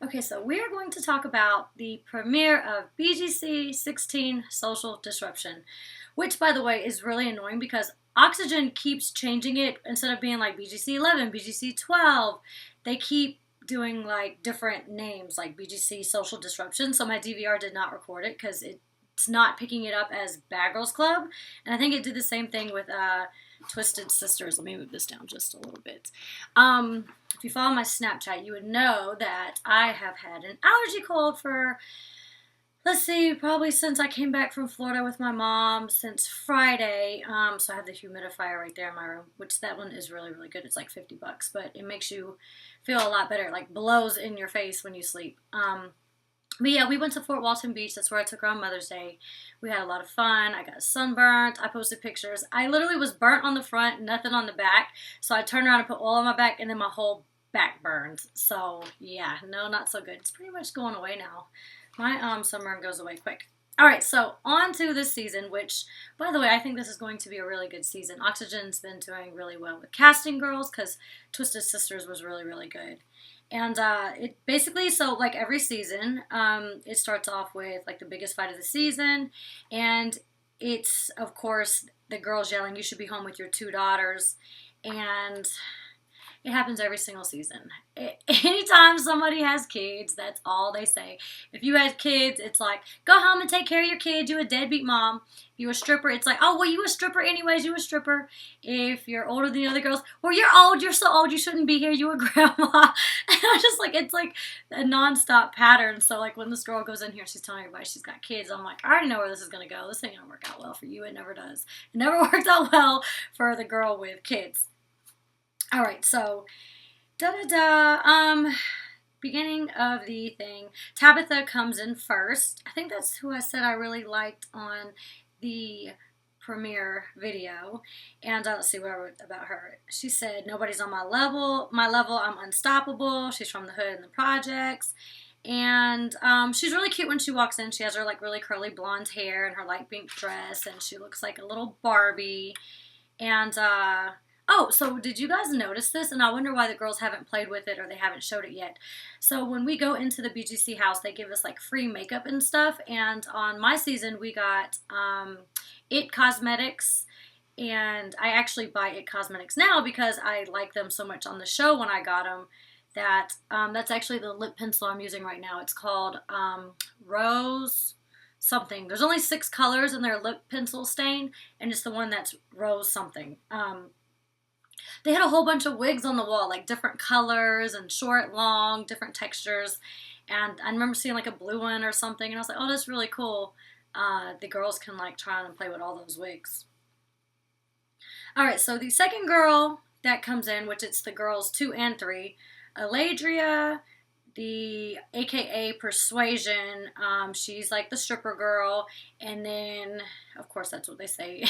Okay, so we are going to talk about the premiere of BGC 16 Social Disruption, which, by the way, is really annoying because Oxygen keeps changing it instead of being like BGC 11, BGC 12. They keep doing like different names like BGC Social Disruption. So my DVR did not record it because it's not picking it up as Bad Girls Club. And I think it did the same thing with Twisted Sisters. Let me move this down just a little bit. If you follow my Snapchat, you would know that I have had an allergy cold for, let's see, probably since I came back from Florida with my mom since Friday. So I have the humidifier right there in my room, which that one is really, really good. It's like $50, but it makes you feel a lot better. It like blows in your face when you sleep. But yeah, we went to Fort Walton Beach. That's where I took her on Mother's Day. We had a lot of fun. I got sunburnt. I posted pictures. I literally was burnt on the front, nothing on the back. So I turned around and put oil on my back, and then my whole back burned. So yeah, no, not so good. It's pretty much going away now. My sunburn goes away quick. All right, so on to this season, which, by the way, I think this is going to be a really good season. Oxygen's been doing really well with casting girls because Twisted Sisters was really, really good. And it basically, so like every season, it starts off with like the biggest fight of the season. And it's, of course, the girls yelling, "You should be home with your two daughters." And it happens every single season. Anytime somebody has kids, that's all they say. If you had kids, it's like, go home and take care of your kids. You a deadbeat mom. If you a stripper, it's like, oh, well, you a stripper anyways. You a stripper. If you're older than the other girls, well, you're old. You're so old. You shouldn't be here. You a grandma. And I'm just like, it's like a nonstop pattern. So like when this girl goes in here, she's telling everybody she's got kids. I'm like, I already know where this is going to go. This ain't going to work out well for you. It never does. It never works out well for the girl with kids. All right, so beginning of the thing, Tabitha comes in first. I think that's who I said I really liked on the premiere video. And let's see what I wrote about her. She said, "Nobody's on my level. I'm unstoppable." She's from the hood and the projects. And she's really cute when she walks in. She has her like really curly blonde hair and her light pink dress, and she looks like a little Barbie. And oh, so did you guys notice this? And I wonder why the girls haven't played with it or they haven't showed it yet. So when we go into the BGC house, they give us like free makeup and stuff. And on my season, we got It Cosmetics. And I actually buy It Cosmetics now because I like them so much on the show when I got them. That's actually the lip pencil I'm using right now. It's called Rose something. There's only 6 colors in their lip pencil stain. And it's the one that's Rose something. They had a whole bunch of wigs on the wall, like different colors and short, long, different textures. And I remember seeing like a blue one or something, and I was like, oh, that's really cool. The girls can like try on and play with all those wigs. All right, so the second girl that comes in, which it's the girls 2 and 3, Aladria, the AKA Persuasion, she's like the stripper girl, and then of course that's what they say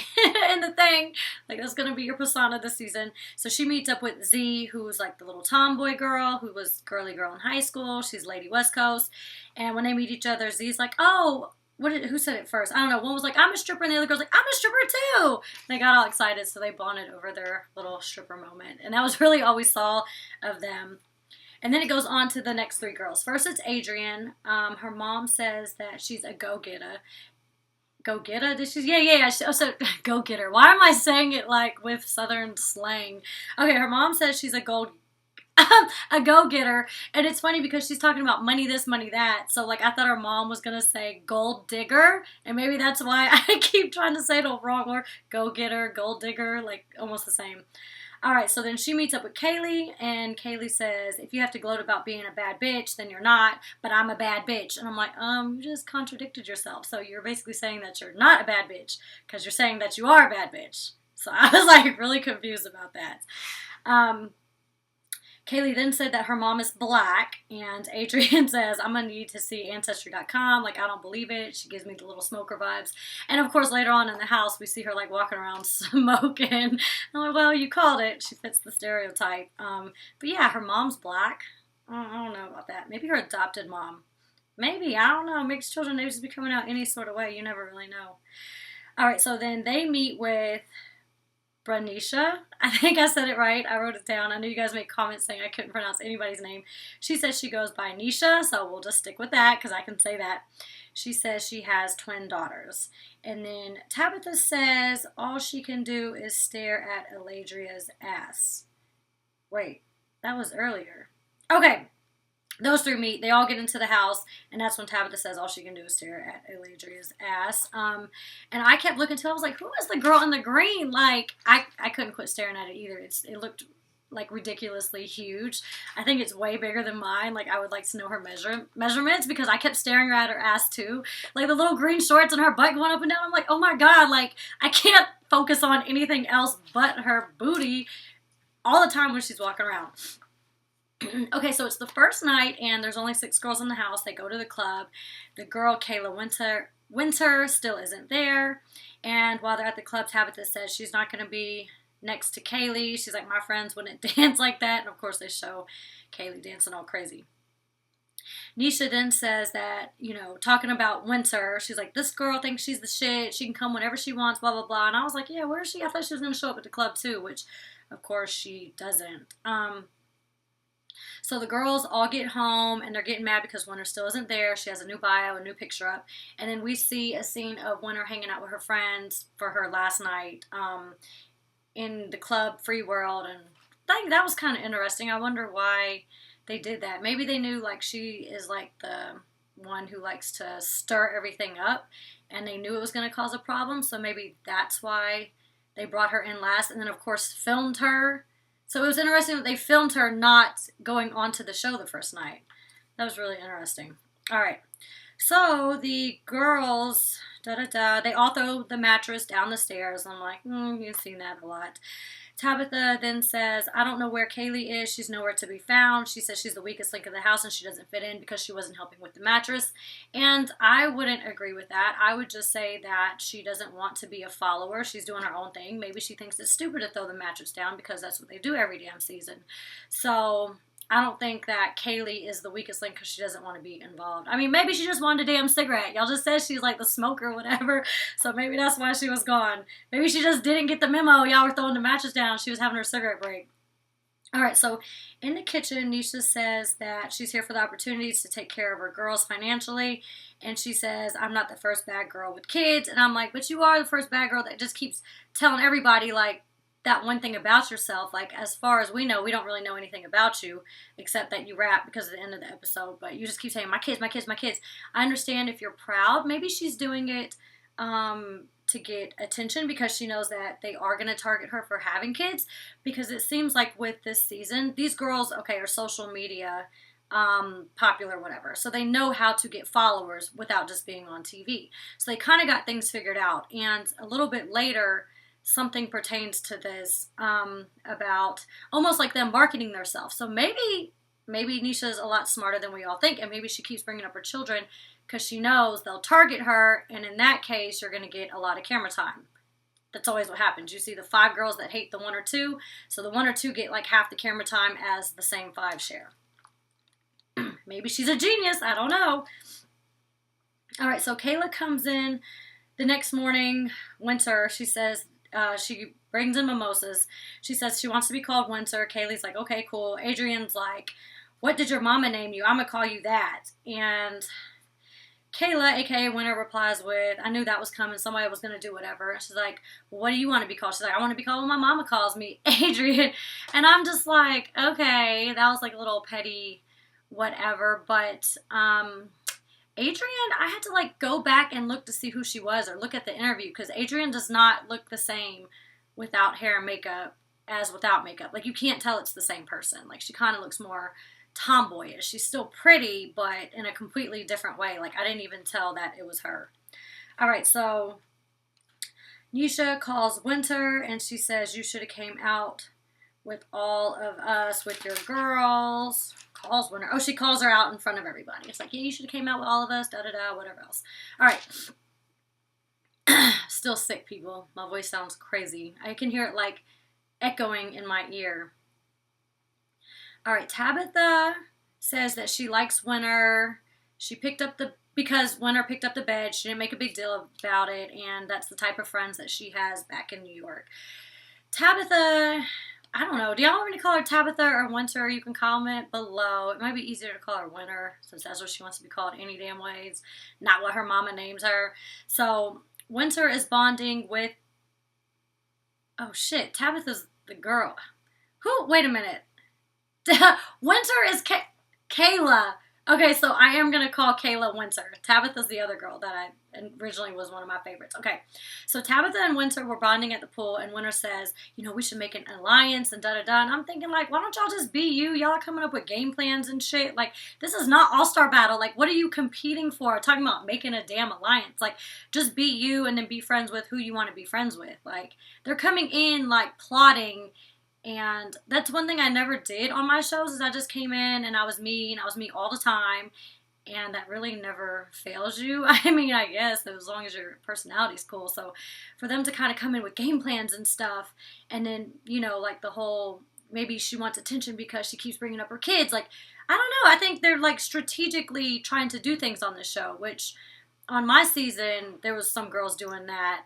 in the thing, like that's gonna be your persona this season. So she meets up with Z, who's like the little tomboy girl who was girly girl in high school. She's Lady West Coast, and when they meet each other, Z's like, oh, who said it first? I don't know. One was like, I'm a stripper, and the other girl's like, I'm a stripper too. They got all excited, so they bonded over their little stripper moment, and that was really all we saw of them. And then it goes on to the next 3 girls. First, it's Adrienne. Her mom says that she's a go-getter. Go-getter? Yeah. So, go-getter. Why am I saying it like with Southern slang? Okay, her mom says she's a go-getter. And it's funny because she's talking about money this, money that. So, like, I thought her mom was going to say gold digger. And maybe that's why I keep trying to say the wrong word. Go-getter, gold digger, like, almost the same. All right, so then she meets up with Kaylee, and Kaylee says, if you have to gloat about being a bad bitch, then you're not, but I'm a bad bitch. And I'm like, you just contradicted yourself. So you're basically saying that you're not a bad bitch because you're saying that you are a bad bitch. So I was like really confused about that. Kaylee then said that her mom is black, and Adrienne says, I'm going to need to see Ancestry.com. Like, I don't believe it. She gives me the little smoker vibes. And, of course, later on in the house, we see her, like, walking around smoking. I'm like, well, you called it. She fits the stereotype. But, yeah, her mom's black. I don't know about that. Maybe her adopted mom. Maybe. I don't know. Mixed children, they just be coming out any sort of way. You never really know. All right, so then they meet with Branisha. I think I said it right. I wrote it down. I knew you guys made comments saying I couldn't pronounce anybody's name. She says she goes by Nisha, so we'll just stick with that because I can say that. She says she has twin daughters. And then Tabitha says all she can do is stare at Eladria's ass. Wait, that was earlier. Okay. Those three meet. They all get into the house, and that's when Tabitha says all she can do is stare at Eladria's ass. And I kept looking till I was like, who is the girl in the green? Like, I couldn't quit staring at it either. It looked like ridiculously huge. I think it's way bigger than mine. Like, I would like to know her measurements because I kept staring at her ass too. Like the little green shorts and her butt going up and down. I'm like, oh my god, like I can't focus on anything else but her booty all the time when she's walking around. Okay, so it's the first night, and there's only 6 girls in the house. They go to the club. The girl, Kayla Winter still isn't there. And while they're at the club, Tabitha says she's not going to be next to Kaylee. She's like, my friends wouldn't dance like that. And, of course, they show Kaylee dancing all crazy. Nisha then says that, talking about Winter, she's like, this girl thinks she's the shit. She can come whenever she wants, blah, blah, blah. And I was like, yeah, where is she? I thought she was going to show up at the club, too, which, of course, she doesn't. So the girls all get home, and they're getting mad because Winter still isn't there. She has a new bio, a new picture up. And then we see a scene of Winter hanging out with her friends for her last night in the club Free World. And I think that was kind of interesting. I wonder why they did that. Maybe they knew, like, she is, like, the one who likes to stir everything up, and they knew it was going to cause a problem. So maybe that's why they brought her in last and then, of course, filmed her. So it was interesting that they filmed her not going on to the show the first night. That was really interesting. All right. So the girls, they all throw the mattress down the stairs. I'm like, you've seen that a lot. Tabitha then says, I don't know where Kaylee is. She's nowhere to be found. She says she's the weakest link of the house and she doesn't fit in because she wasn't helping with the mattress. And I wouldn't agree with that. I would just say that she doesn't want to be a follower. She's doing her own thing. Maybe she thinks it's stupid to throw the mattress down because that's what they do every damn season. So I don't think that Kaylee is the weakest link because she doesn't want to be involved. I mean, maybe she just wanted a damn cigarette. Y'all just said she's like the smoker or whatever, so maybe that's why she was gone. Maybe she just didn't get the memo. Y'all were throwing the matches down. She was having her cigarette break. All right, so in the kitchen, Nisha says that she's here for the opportunities to take care of her girls financially, and she says, I'm not the first bad girl with kids, and I'm like, but you are the first bad girl that just keeps telling everybody, like, that one thing about yourself. Like, as far as we know, we don't really know anything about you except that you rap because of the end of the episode, but you just keep saying my kids, my kids, my kids. I understand if you're proud. Maybe she's doing it to get attention because she knows that they are going to target her for having kids, because it seems like with this season, these girls, are social media popular, whatever, so they know how to get followers without just being on TV. So they kind of got things figured out. And a little bit later, something pertains to this about almost like them marketing themselves. So maybe Nisha's a lot smarter than we all think, and maybe she keeps bringing up her children because she knows they'll target her, and in that case, you're going to get a lot of camera time. That's always what happens. You see the 5 girls that hate the 1 or 2, so the 1 or 2 get like half the camera time as the same 5 share. Maybe she's a genius. I don't know. All right, so Kayla comes in the next morning. Winter, she says, she brings in mimosas. She says she wants to be called Winter. Kaylee's like, okay, cool. Adrian's like, what did your mama name you? I'm going to call you that. And Kayla, aka Winter, replies with, I knew that was coming. Somebody was going to do whatever. And she's like, well, what do you want to be called? She's like, I want to be called when my mama calls me Adrian. And I'm just like, okay, that was like a little petty whatever. But Adrian, I had to like go back and look to see who she was or look at the interview, because Adrian does not look the same without hair and makeup as without makeup. Like, you can't tell it's the same person. Like, she kind of looks more tomboyish. She's still pretty, but in a completely different way. Like, I didn't even tell that it was her. All right, so Nisha calls Winter, and she says, you should have came out with all of us, with your girls. Calls Winter. Oh, she calls her out in front of everybody. It's like, yeah, you should have came out with all of us, da-da-da, whatever else. All right. Still sick, people. My voice sounds crazy. I can hear it, like, echoing in my ear. All right, Tabitha says that she likes Winter. Because Winter picked up the bed, she didn't make a big deal about it, and that's the type of friends that she has back in New York. Tabitha, I don't know. Do y'all want me to call her Tabitha or Winter? You can comment below. It might be easier to call her Winter since that's what she wants to be called any damn ways, not what her mama names her. So Winter is bonding with. Oh shit, Tabitha's the girl. Who? Wait a minute. Winter is Kayla. Okay, so I am going to call Kayla Winter. Tabitha's the other girl that I originally was one of my favorites. Okay, so Tabitha and Winter were bonding at the pool, and Winter says, you know, we should make an alliance and da-da-da. And I'm thinking, like, why don't y'all just be you? Y'all are coming up with game plans and shit. Like, this is not All-Star Battle. Like, what are you competing for? Talking about making a damn alliance. Like, just be you and then be friends with who you want to be friends with. Like, they're coming in, like, plotting. And that's one thing I never did on my shows is I just came in and I was me and I was me all the time. And that really never fails you. I mean, I guess as long as your personality's cool. So for them to kind of come in with game plans and stuff and then, you know, like the whole maybe she wants attention because she keeps bringing up her kids. Like, I don't know. I think they're like strategically trying to do things on this show, which on my season, there was some girls doing that.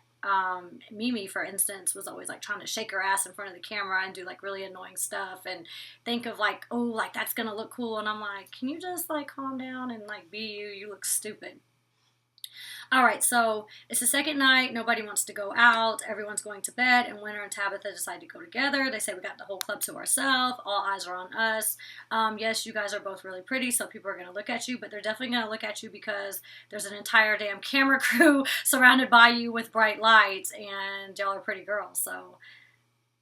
Mimi, for instance, was always like trying to shake her ass in front of the camera and do like really annoying stuff and think of like, oh, like that's gonna look cool. And I'm like, can you just like calm down and like be you? You look stupid. All right, so it's the second night. Nobody wants to go out. Everyone's going to bed, and Winter and Tabitha decide to go together. They say we got the whole club to ourselves. All eyes are on us. Yes, you guys are both really pretty, so people are going to look at you, but they're definitely going to look at you because there's an entire damn camera crew surrounded by you with bright lights, and y'all are pretty girls. So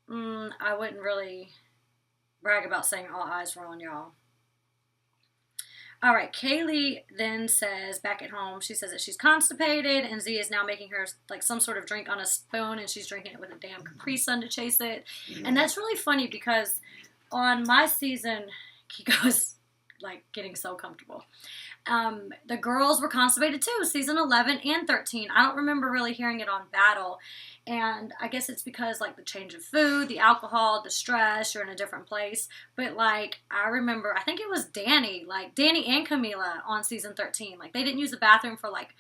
I wouldn't really brag about saying all eyes were on y'all. All right, Kaylee then says back at home, she says that she's constipated and Z is now making her like some sort of drink on a spoon and she's drinking it with a damn Capri Sun to chase it. And that's really funny because on my season, Kiko's like getting so comfortable. The girls were constipated too, season 11 and 13. I don't remember really hearing it on Battle. And I guess it's because, like, the change of food, the alcohol, the stress, you're in a different place. But, like, I remember, I think it was Danny and Camila on season 13. Like, they didn't use the bathroom for, like,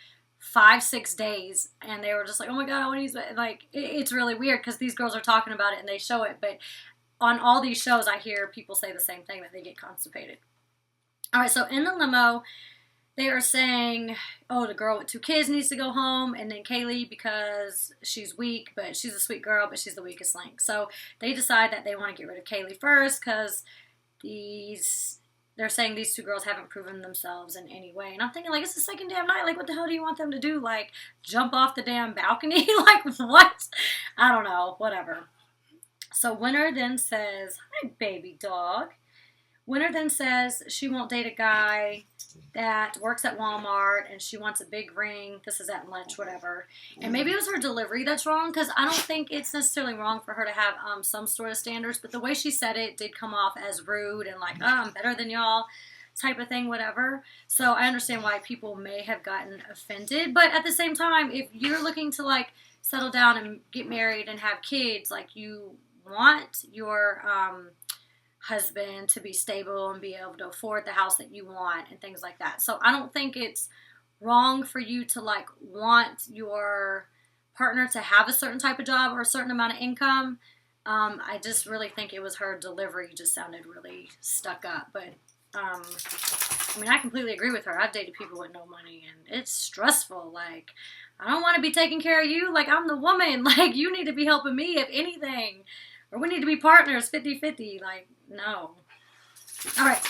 5-6 days. And they were just like, oh, my God, I want to use it. Like, it's really weird because these girls are talking about it and they show it. But on all these shows, I hear people say the same thing, that they get constipated. All right, so in the limo, they are saying, oh, the girl with 2 kids needs to go home, and then Kaylee, because she's weak, but she's a sweet girl, but she's the weakest link. So they decide that they want to get rid of Kaylee first, because they're saying these 2 girls haven't proven themselves in any way. And I'm thinking, like, it's the second damn night. Like, what the hell do you want them to do? Like, jump off the damn balcony? Like, what? I don't know. Whatever. So Winter then says, hi, baby dog. Winter then says she won't date a guy that works at Walmart and she wants a big ring. This is at lunch, whatever. And maybe it was her delivery that's wrong because I don't think it's necessarily wrong for her to have some sort of standards. But the way she said it did come off as rude and like, oh, I'm better than y'all type of thing, whatever. So I understand why people may have gotten offended. But at the same time, if you're looking to like settle down and get married and have kids, like you want your husband to be stable and be able to afford the house that you want and things like that. So I don't think it's wrong for you to like want your partner to have a certain type of job or a certain amount of income. I just really think it was her delivery just sounded really stuck up. But I mean, I completely agree with her. I've dated people with no money and it's stressful. Like, I don't want to be taking care of you. Like, I'm the woman. Like, you need to be helping me if anything. Or we need to be partners 50-50. Like, no. All right.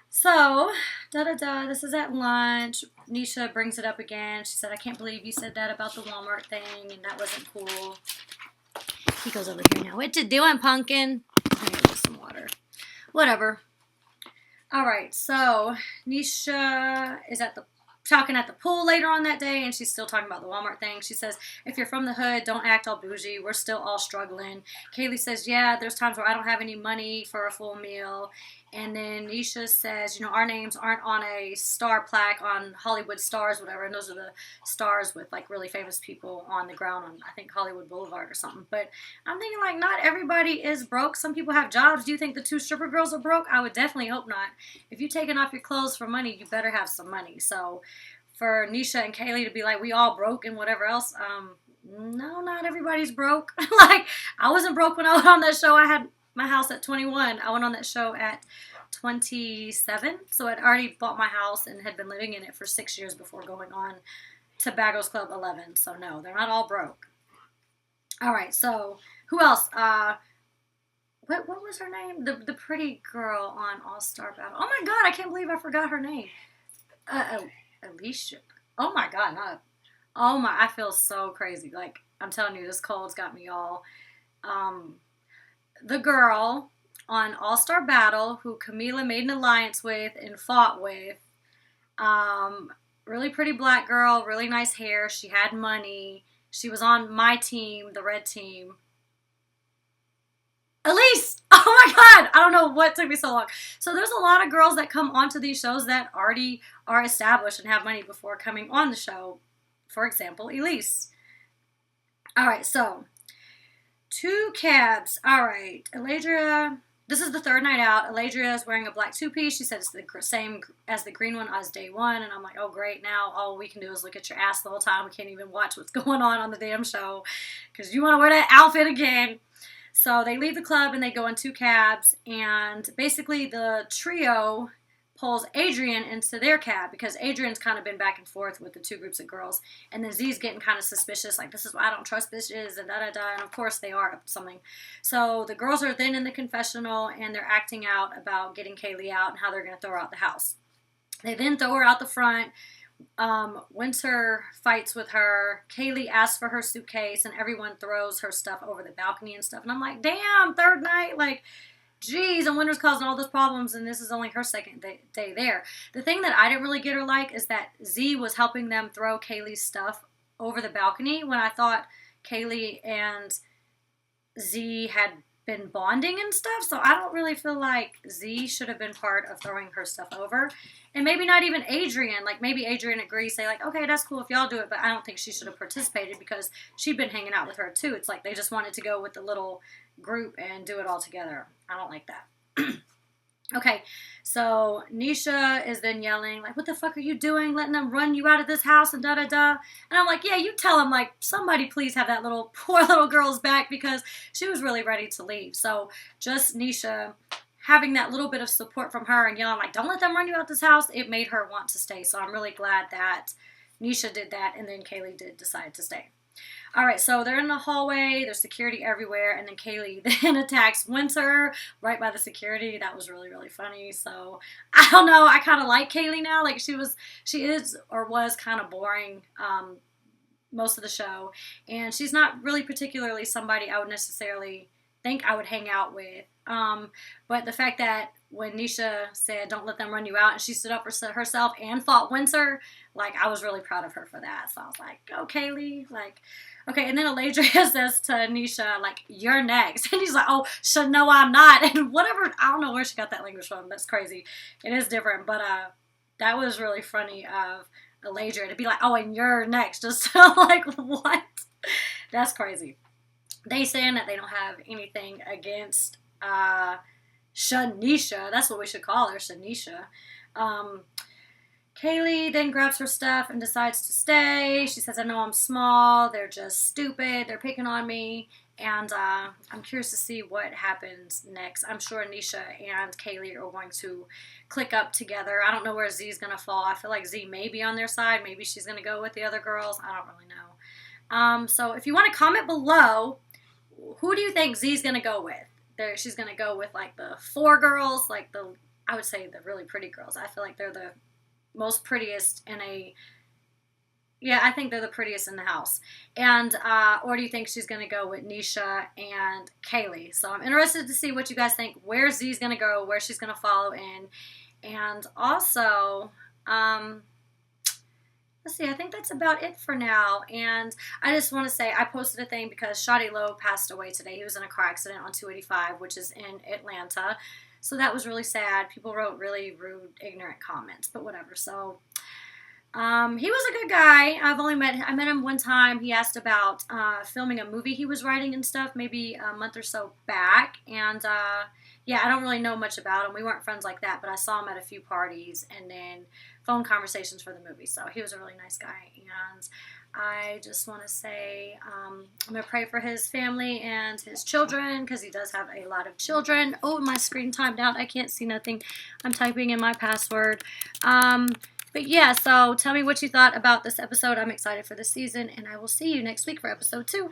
So, this is at lunch. Nisha brings it up again. She said, I can't believe you said that about the Walmart thing, and that wasn't cool. He goes over here now. What you doing, pumpkin? I need some water. Whatever. All right. So, Nisha is talking at the pool later on that day, and she's still talking about the Walmart thing. She says, if you're from the hood, don't act all bougie. We're still all struggling. Kaylee says, yeah, there's times where I don't have any money for a full meal. And then Nisha says, you know, our names aren't on a star plaque on Hollywood Stars, whatever. And those are the stars with, like, really famous people on the ground on, I think, Hollywood Boulevard or something. But I'm thinking, like, not everybody is broke. Some people have jobs. Do you think the 2 stripper girls are broke? I would definitely hope not. If you're taking off your clothes for money, you better have some money. So for Nisha and Kaylee to be like, we all broke and whatever else, no, not everybody's broke. Like, I wasn't broke when I went on that show. I had my house at 21. I went on that show at 27. So I'd already bought my house and had been living in it for 6 years before going on to Baggles Club 11. So no, they're not all broke. All right, so who else? What was her name? The pretty girl on All Star Battle. Oh my God, I can't believe I forgot her name. Alicia. Oh my God, not. Oh my, I feel so crazy. Like, I'm telling you, this cold's got me all. The girl on All Star Battle who Camila made an alliance with and fought with. Really pretty black girl, really nice hair. She had money. She was on my team, the red team. Elise! Oh my God! I don't know what took me so long. So there's a lot of girls that come onto these shows that already are established and have money before coming on the show. For example, Elise. All right, so 2 cabs. All right, Eladria. This is the third night out. Eladria is wearing a black 2-piece. She said it's the same as the green one as day one. And I'm like, oh, great. Now all we can do is look at your ass the whole time. We can't even watch what's going on the damn show because you want to wear that outfit again. So they leave the club and they go in 2 cabs. And basically the trio pulls Adrian into their cab because Adrian's kind of been back and forth with the 2 groups of girls. And then Z's getting kind of suspicious, like, this is why I don't trust bitches, and da-da-da. And of course they are up to something. So the girls are then in the confessional and they're acting out about getting Kaylee out and how they're going to throw her out the house. They then throw her out the front. Winter fights with her. Kaylee asks for her suitcase and everyone throws her stuff over the balcony and stuff. And I'm like, damn, third night, like, geez, and Winter's causing all those problems, and this is only her second day there. The thing that I didn't really get her like is that Z was helping them throw Kaylee's stuff over the balcony when I thought Kaylee and Z had been bonding and stuff, so I don't really feel like Z should have been part of throwing her stuff over. And maybe not even Adrian. Like, maybe Adrian agrees, say, like, okay, that's cool if y'all do it, but I don't think she should have participated because she'd been hanging out with her, too. It's like they just wanted to go with the little group and do it all together. I don't like that. Okay, so Nisha is then yelling, like, what the fuck are you doing? Letting them run you out of this house and da-da-da. And I'm like, yeah, you tell them, like, somebody please have that little poor little girl's back because she was really ready to leave. So just Nisha having that little bit of support from her and yelling, like, don't let them run you out this house, it made her want to stay. So I'm really glad that Nisha did that and then Kaylee did decide to stay. All right, so they're in the hallway. There's security everywhere. And then Kaylee then attacks Winter right by the security. That was really, really funny. So, I don't know. I kind of like Kaylee now. Like, she is or was kind of boring most of the show. And she's not really particularly somebody I would necessarily think I would hang out with. But the fact that when Nisha said, don't let them run you out, and she stood up for herself and fought Winter, like, I was really proud of her for that. So I was like, go, Kaylee. Like, okay, and then Eladria says to Nisha, like, you're next. And he's like, oh, no, I'm not. And whatever, I don't know where she got that language from. That's crazy. It is different. But that was really funny of Eladria to be like, oh, and you're next. Just like, what? That's crazy. They saying that they don't have anything against Shanisha. That's what we should call her, Shanisha. Kaylee then grabs her stuff and decides to stay. She says, I know I'm small. They're just stupid. They're picking on me. And I'm curious to see what happens next. I'm sure Nisha and Kaylee are going to click up together. I don't know where Z's going to fall. I feel like Z may be on their side. Maybe she's going to go with the other girls. I don't really know. So if you want to comment below, who do you think Z's going to go with? She's going to go with, like, the 4 girls, like I would say the really pretty girls. I feel like they're the most prettiest I think they're the prettiest in the house. And, or do you think she's going to go with Nisha and Kaylee? So I'm interested to see what you guys think, where Z's going to go, where she's going to follow in. And also, let's see, I think that's about it for now. And I just want to say, I posted a thing because Shadi Lowe passed away today. He was in a car accident on 285, which is in Atlanta. So that was really sad. People wrote really rude, ignorant comments, but whatever. So he was a good guy. I met him one time. He asked about filming a movie he was writing and stuff, maybe a month or so back. And yeah, I don't really know much about him. We weren't friends like that, but I saw him at a few parties and then phone conversations for the movie. So he was a really nice guy. And I just want to say I'm going to pray for his family and his children because he does have a lot of children. Oh, my screen timed out. I can't see nothing. I'm typing in my password. But yeah, so tell me what you thought about this episode. I'm excited for this season, and I will see you next week for episode 2.